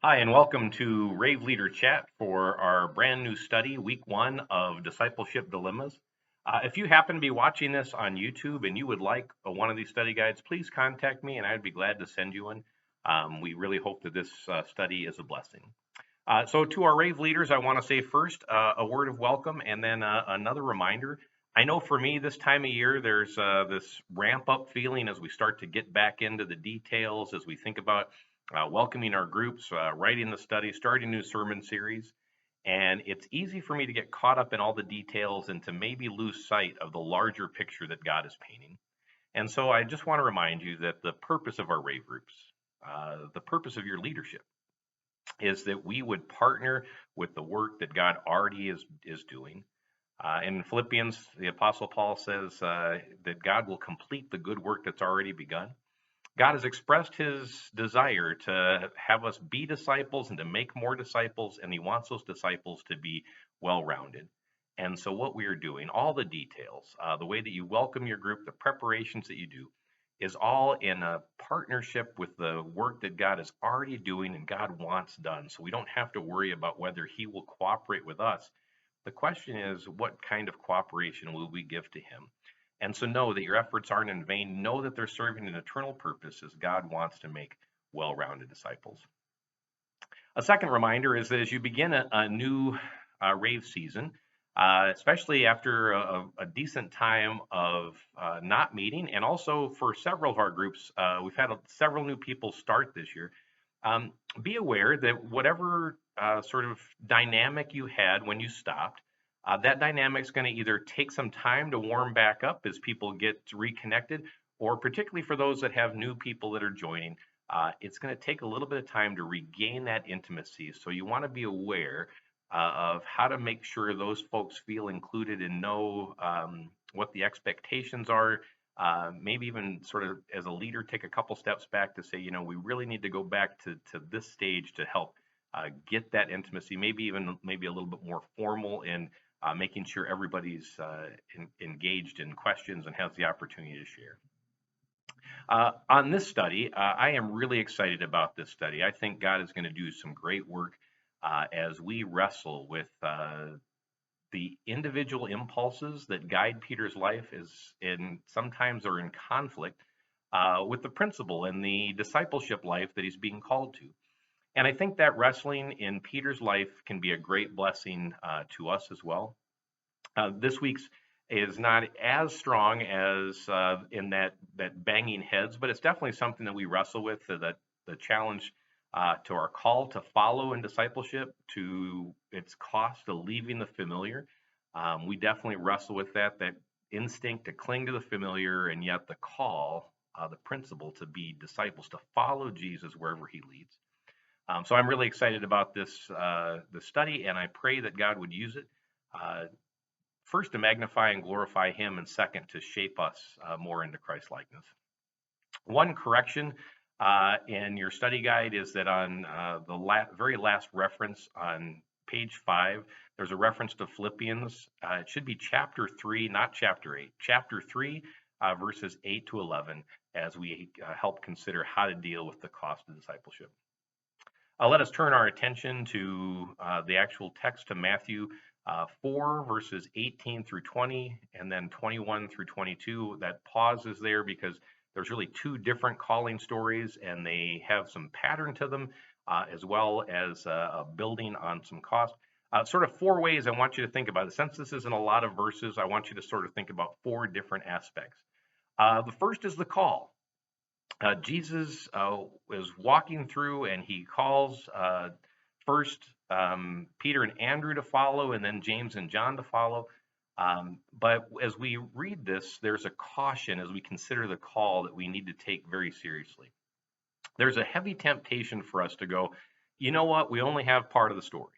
Hi, and welcome to Rave Leader Chat for our brand new study, week one of Discipleship Dilemmas. If you happen to be watching this on YouTube and you would like one of these study guides, please contact me and I'd be glad to send you one. We really hope that this study is a blessing. So, to our Rave leaders, I want to say first a word of welcome and then another reminder. I know for me, this time of year, there's this ramp up feeling as we start to get back into the details, as we think about welcoming our groups, writing the study, starting a new sermon series. And it's easy for me to get caught up in all the details and to maybe lose sight of the larger picture that God is painting. And so I just want to remind you that the purpose of our Rave groups, the purpose of your leadership, is that we would partner with the work that God already is doing. In Philippians, the Apostle Paul says that God will complete the good work that's already begun. God has expressed his desire to have us be disciples and to make more disciples, and he wants those disciples to be well rounded. And so, what we are doing, all the details, the way that you welcome your group, the preparations that you do, is all in a partnership with the work that God is already doing and God wants done. So, we don't have to worry about whether he will cooperate with us. The question is, what kind of cooperation will we give to him? And so know that your efforts aren't in vain. Know that they're serving an eternal purpose as God wants to make well-rounded disciples. A second reminder is that as you begin a new RAVE season, especially after a decent time of not meeting, and also for several of our groups, we've had several new people start this year. Be aware that whatever sort of dynamic you had when you stopped, that dynamic is going to either take some time to warm back up as people get reconnected, or particularly for those that have new people that are joining, it's going to take a little bit of time to regain that intimacy. So you want to be aware of how to make sure those folks feel included and know what the expectations are. Maybe even sort of as a leader, take a couple steps back to say, we really need to go back to this stage to help get that intimacy, maybe a little bit more formal in making sure everybody's engaged in questions and has the opportunity to share. On this study, I am really excited about this study. I think God is going to do some great work as we wrestle with the individual impulses that guide Peter's life sometimes are in conflict with the principle and the discipleship life that he's being called to. And I think that wrestling in Peter's life can be a great blessing to us as well. This week's is not as strong as in that banging heads, but it's definitely something that we wrestle with. That the challenge to our call to follow in discipleship, to its cost of leaving the familiar. We definitely wrestle with that instinct to cling to the familiar, and yet the call, the principle to be disciples, to follow Jesus wherever he leads. So I'm really excited about this study, and I pray that God would use it first to magnify and glorify him, and second to shape us more into Christ likeness. One correction in your study guide is that on the very last reference on page 5, there's a reference to Philippians. It should be chapter 3, not chapter 8. Chapter 3, verses 8 to 11, as we help consider how to deal with the cost of discipleship. Let us turn our attention to the actual text, to Matthew 4, verses 18 through 20, and then 21 through 22. That pause is there because there's really two different calling stories, and they have some pattern to them, as well as building on some cost. Sort of 4 ways I want you to think about it. Since this isn't a lot of verses, I want you to sort of think about 4 different aspects. The first is the call. Jesus is walking through, and he calls first Peter and Andrew to follow, and then James and John to follow. But as we read this, there's a caution as we consider the call that we need to take very seriously. There's a heavy temptation for us to go, you know what, we only have part of the story.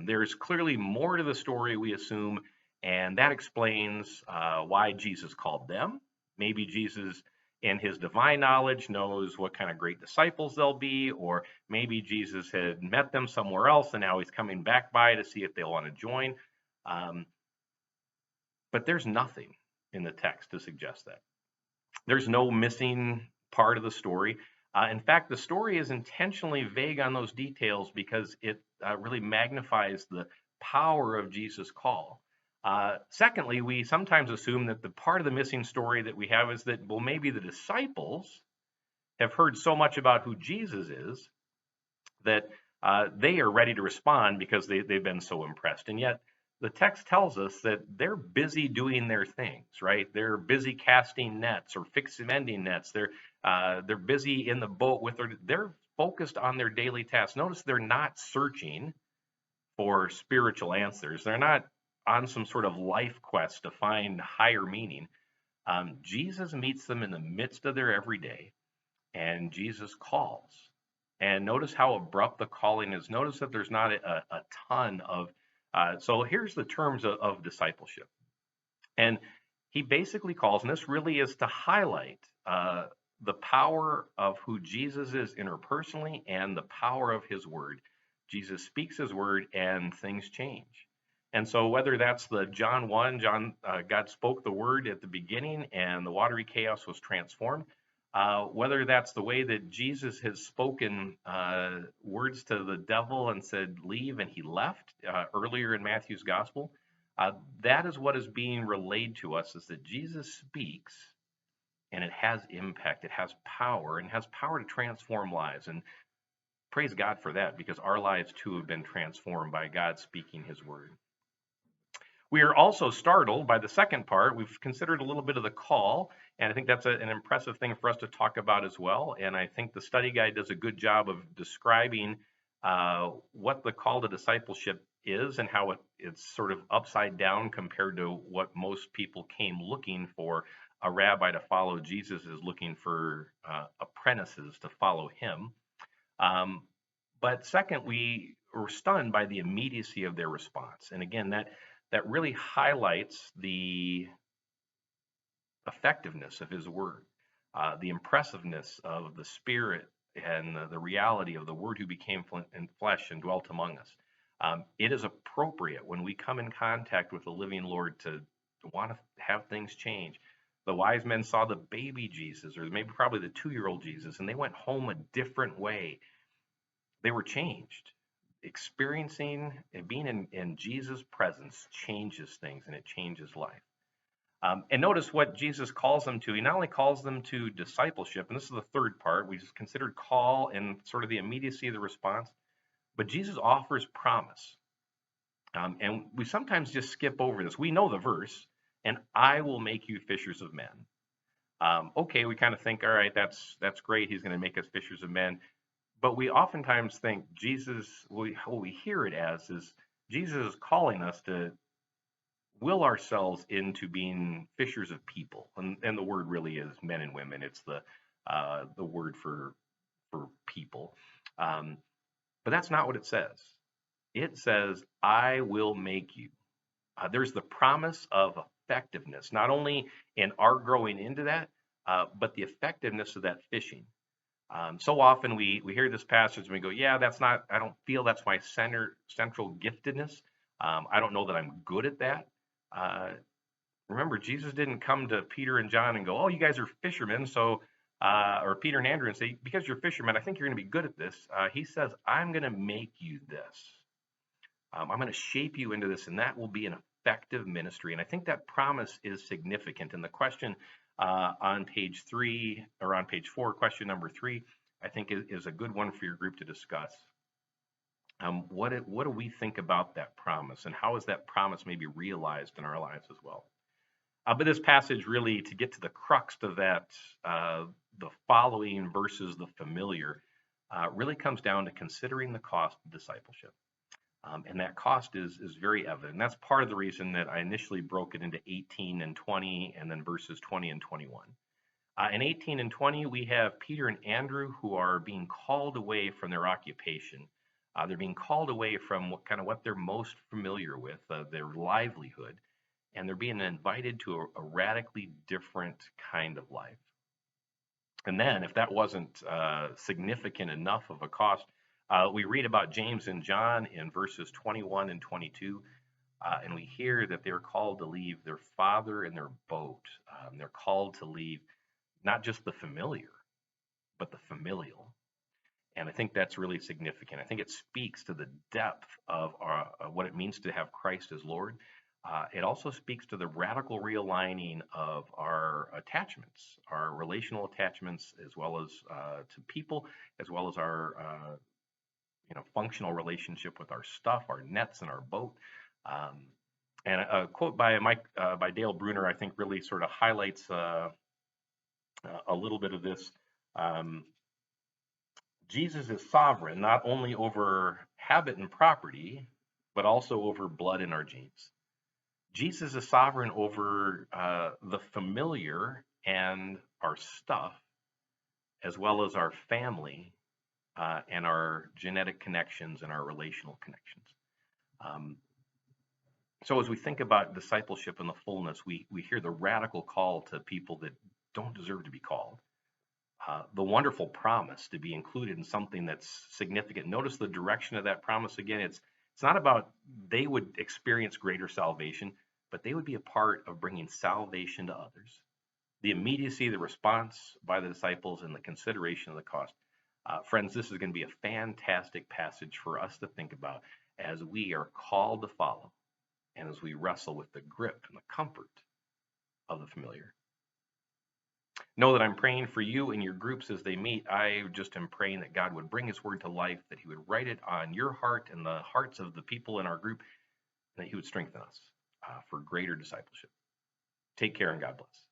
There's clearly more to the story, we assume, and that explains why Jesus called them. Maybe Jesus, in his divine knowledge, knows what kind of great disciples they'll be, or maybe Jesus had met them somewhere else and now he's coming back by to see if they want to join. But there's nothing in the text to suggest that. There's no missing part of the story. In fact, the story is intentionally vague on those details because it really magnifies the power of Jesus' call. Secondly, we sometimes assume that the part of the missing story that we have is that, well, maybe the disciples have heard so much about who Jesus is that they are ready to respond because they've been so impressed. And yet, the text tells us that they're busy doing their things, right? They're busy casting nets or mending nets. They're busy in the boat with they're focused on their daily tasks. Notice they're not searching for spiritual answers. They're not on some sort of life quest to find higher meaning. Jesus meets them in the midst of their everyday, and Jesus calls. And notice how abrupt the calling is. Notice that there's not a ton of. So here's the terms of discipleship. And he basically calls, and this really is to highlight the power of who Jesus is interpersonally and the power of his word. Jesus speaks his word and things change. And so whether that's the John 1, God spoke the word at the beginning and the watery chaos was transformed, whether that's the way that Jesus has spoken words to the devil and said, leave, and he left earlier in Matthew's gospel, that is what is being relayed to us, is that Jesus speaks and it has impact, it has power, and has power to transform lives. And praise God for that, because our lives too have been transformed by God speaking his word. We are also startled by the second part. We've considered a little bit of the call, and I think that's an impressive thing for us to talk about as well. And I think the study guide does a good job of describing what the call to discipleship is and how it's sort of upside down compared to what most people came looking for. A rabbi to follow Jesus is looking for apprentices to follow him. But second, we were stunned by the immediacy of their response. And again, that really highlights the effectiveness of his word, the impressiveness of the Spirit, and the reality of the Word who became in flesh and dwelt among us. It is appropriate when we come in contact with the living Lord to want to have things change. The wise men saw the baby Jesus, or maybe probably the 2-year-old Jesus, and they went home a different way. They were changed. Experiencing and being in Jesus' presence changes things, and it changes life. And notice what Jesus calls them to. He not only calls them to discipleship, and this is the third part. We just considered call and sort of the immediacy of the response, but Jesus offers promise. And we sometimes just skip over this. We know the verse, and I will make you fishers of men. Okay, we kind of think, all right, that's great. He's going to make us fishers of men. But we oftentimes think what we hear it as is Jesus is calling us to will ourselves into being fishers of people. And the word really is men and women. It's the word for people. But that's not what it says. It says, I will make you. There's the promise of effectiveness, not only in our growing into that, but the effectiveness of that fishing. So often we hear this passage and we go, yeah, I don't feel that's my central giftedness. I don't know that I'm good at that. Remember, Jesus didn't come to Peter and John and go, oh, you guys are fishermen. So, or Peter and Andrew and say, because you're fishermen, I think you're going to be good at this. He says, I'm going to make you this. I'm going to shape you into this, and that will be an effective ministry. And I think that promise is significant. And the question on page 3 or on page 4, question number 3, I think is a good one for your group to discuss. What do we think about that promise, and how is that promise maybe realized in our lives as well? But this passage really, to get to the crux of that, the following versus the familiar, really comes down to considering the cost of discipleship. And that cost is very evident. And that's part of the reason that I initially broke it into 18 and 20, and then verses 20 and 21. In 18 and 20, we have Peter and Andrew who are being called away from their occupation. They're being called away from what they're most familiar with, their livelihood, and they're being invited to a radically different kind of life. And then, if that wasn't significant enough of a cost, we read about James and John in verses 21 and 22, and we hear that they're called to leave their father and their boat. They're called to leave not just the familiar, but the familial. And I think that's really significant. I think it speaks to the depth of what it means to have Christ as Lord. It also speaks to the radical realigning of our attachments, our relational attachments, as well as to people, as well as our functional relationship with our stuff, our nets, and our boat. Um, and a quote by Dale Bruner, I think, really sort of highlights a little bit of this. Um, Jesus is sovereign not only over habit and property, but also over blood in our genes. Jesus is sovereign over the familiar and our stuff, as well as our family and our genetic connections and our relational connections. Um, so as we think about discipleship in the fullness, we hear the radical call to people that don't deserve to be called. The wonderful promise to be included in something that's significant. Notice the direction of that promise again. It's not about they would experience greater salvation, but they would be a part of bringing salvation to others. The immediacy, the response by the disciples, and the consideration of the cost. Friends, this is going to be a fantastic passage for us to think about as we are called to follow and as we wrestle with the grip and the comfort of the familiar. Know that I'm praying for you and your groups as they meet. I just am praying that God would bring his word to life, that he would write it on your heart and the hearts of the people in our group, and that he would strengthen us for greater discipleship. Take care and God bless.